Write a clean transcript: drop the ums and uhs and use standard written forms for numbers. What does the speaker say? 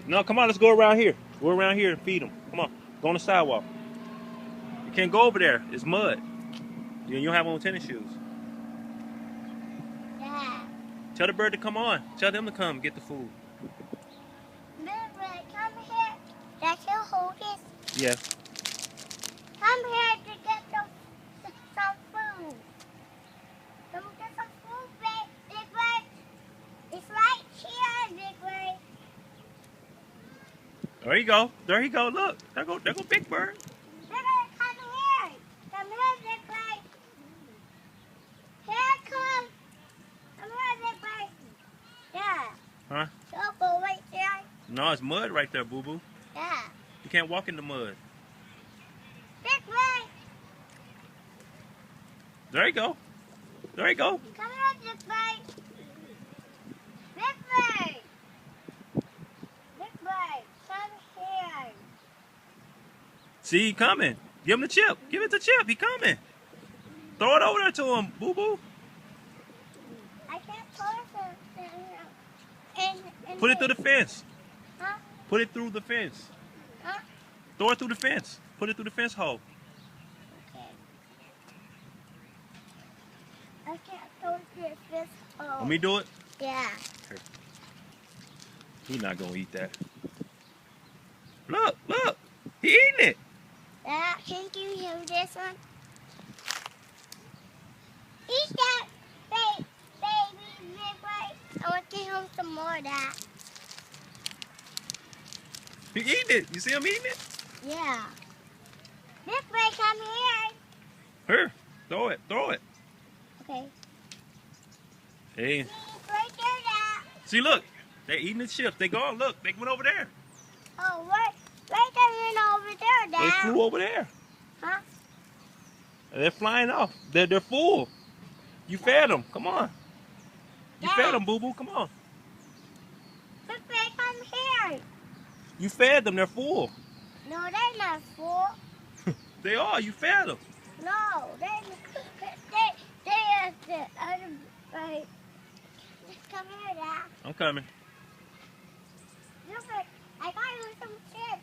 No, come on, let's go around here. Go around here and feed them. Come on, go on the sidewalk. You can't go over there. It's mud. You don't have on tennis shoes. Yeah. Tell the bird to come on. Tell them to come get the food. Bird, come here. That's your holders. Yeah. Come here to get some food. Come get some food, big bird. It's right here, big bird. There you go. There you go. Look. There go Big Bird. Big bird, come here. Come here, big bird. Here, come. Come here, big bird. Yeah. Huh? Don't go right there. No, it's mud right there, Boo Boo. Yeah. You can't walk in the mud. Big bird. There you go. There you go. Come here, big bird. Big bird. Big bird, come here. See, he coming. Give him the chip. Give it to Chip. He coming. Throw it over there to him, Boo Boo. I can't throw it. And Put it through the fence. Huh? Put it through the fence. Huh? Throw it through the fence. Put it through the fence hole. Okay. I can't throw it this hole. Let me do it. Yeah. Here. He's not gonna eat that. Look, look. He eating it. Dad, can you use this one? Eat that, baby, big boy. I want to give him some more of that. He eating it. You see him eating it? Yeah. Big boy, come here. Here. Throw it. Throw it. Okay. Hey. See, right there, Dad. See, look. They're eating the chips. They gone. Look. They went over there. Oh, right there and over there, Dad. They flew over there. Huh? They're flying off. They're full. You fed them. Come on. You Dad. fed them, Boo Boo. Come on. Big boy, come here. You fed them. They're full. No, they're not full. They are. You fed them. No, they are the other right. Just come here, Dad. I'm coming. Look, I got you some chips.